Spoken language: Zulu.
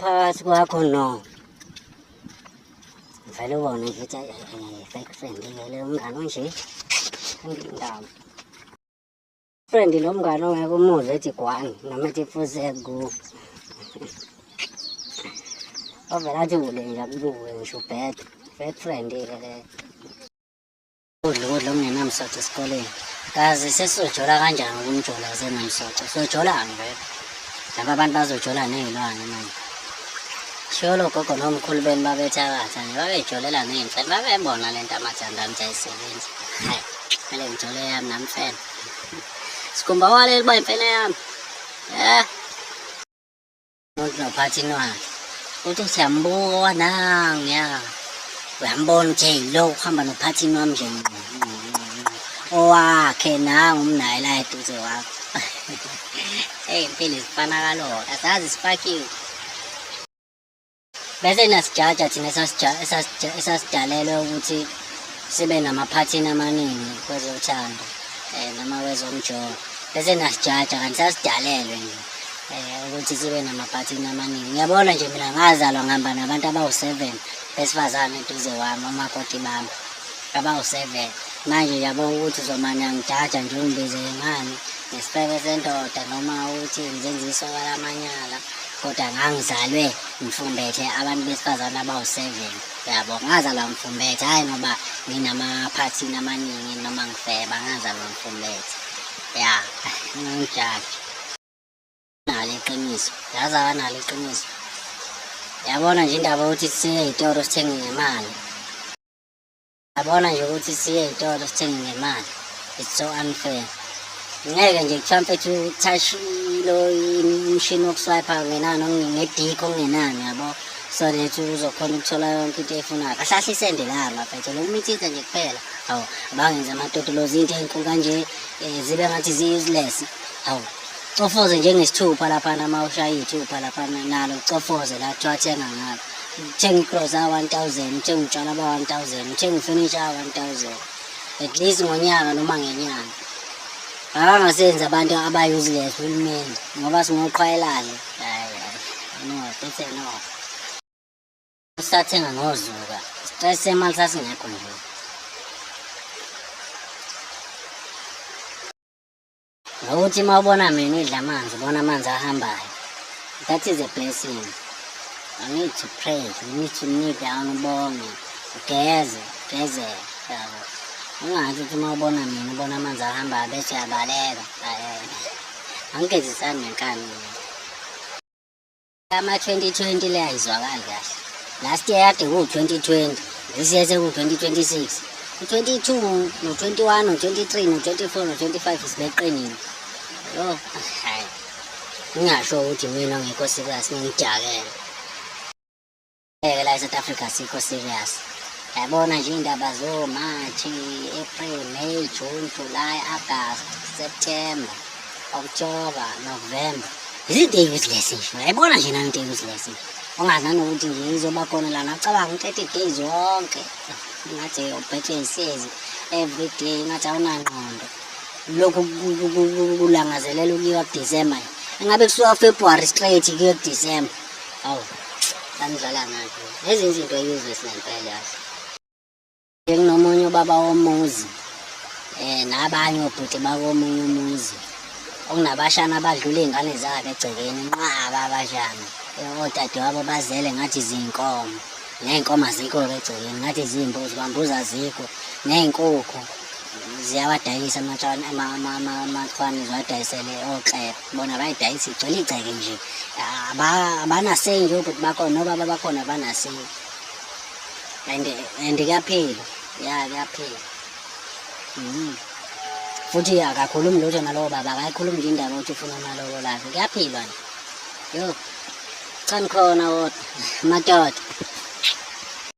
phakathi kwakho no vele ubone ngithi fake friend le umngane onje ngindaba friend lo mngane ongeke umuzwe ethi gwani noma ethi fuze ku ovela athi ule nje akubuke ngisho bad fake friend le udla ongenamsoco esikoleni kazi sesizojola kanjani ukumjola senamsoco sojolani vele laba abantu bazojola nezilwane manje sholo gogo nomkhulu beni babethakatha nje babejolela nezimfene babebona lento amathanda amjayisebenzi hayi mele ngijole yami namfene sikhumba waleli bayimfene yami nophathi nwakhe uthi siyambuka nangiya uyambona ukuthi lo uhamba nophathini wami nje owakhe nangu umnaye la eduze wakho impilo zifana kaloko asazi sifakiwe bese nasijaja thina esasijalelwe ukuthi sibe namaphathini amaningi kwezothando noma kwezomjovo bese nasijaja kanti sasidalelwe nje ukuthi sibe namaphathini amaningi ngiyabona nje mina ngazalwa ngihamba nabantu abawu-7 besifazane eduze wami omakoti bami abawu-7 manje uyabona ukuthi uzomane angijaja nje ungibizele ngani nesifebe sendoda noma ukuthi ngizenze isoka lamanyala kodwa ngangizalwe ngifumbethe abantu besifazane abawu-7 yabo ngazalwa ngifumbethe hayi ngoba nginamaphathini amaningi noma ngifeba ngazalwa ngifumbethe ya ngijaja nalo iqiniso yazi akanalo iqiniso yabona nje indaba ukuthi siye ey'toro sithenge ngemali yabona nje ukuthi siye ey'toro sithenge ngemali it's so unfair ngeke nje mhlampe touch lo umshini wokuswipe ngenani ngedikho okungenani yabo so that uzokhona ukuthola yonke into eyifunayo kahlahle isendelanga phethe lo kumithitha nje kuphela hawu abangenza amatotolozi into ey'nkulu kanje zibe ngathi ziyi-useless hawu cofoze njengesithupha laphana uma ushaya iy'thupha laphana nalo cofoze la kuthiwa thenga ngalo uthenga icross a-1000 uthenga utshwala ba-1000 uthenga ifurniture a-1000 at least ngonyaka noma ngenyanga akangasenzi abantu aba-useless uhulumeni ngoba singoqhwayelane no bethe no sathenga ngozuka stress semali sasingekho nje ngokuthi uma ubona mina idla amanzi ubona amanzi ahambayo that is a blessing. I need to pray, you need to kneel down ubonge ugeze yabo ungathi ukuthi uma ubona mina ubona amanzi ahambayo bese uyabaleka angigezisani nenkani ama-2020 le ayizwakali kahle last year kade ku-2020 this year seku-2026 u-22 no-21 no-23 no-24 no-25 sibeqinile yo hayi ngingasho ukuthi mina ngekho serious ngingidakele la eSouth Africa sikho serious yabona nje indaba zo-March, April, May, June, July, August, September, October, November izinto ey'useless nje yayibona nje nani into ey'useless ongazi nanokuthi nje izoba khona lana acabanga 30 days wonke ngathi ubhethwe yisezi every day ngathi awunangqondo lokhu kulangazelela ukuyiwa kuDisemba engabe kusuka February straight kuye kuDisemba awu kanidlala ngakho lezi zinto useless ngempela yazi nginomunye ubaba womuzi nabanye obhuti bakomunye umuzi okunabashana abadlula iy'ngane zabo egcekeni nqaba abashana odadewabo bazele ngathi zinkomo ney'nkomo azikho-ke egcekeni ngathi ziyimbuzi bambuzi azikho ney'nkukhu ziyawadayisa amathwane ziwadayisele oxeba bona bayidayisa igcwele igceke nje abanaseyi nje obhuti bakhona nobaba bakhona abanaseyi and kuyaphila ya kuyaphila futhi akakhulumi lutho nalowo baba akayikhulumi nje indaba ukuthi ufuna nalowo lakhe kuyaphilwa nje yo cani khona wodwa madoda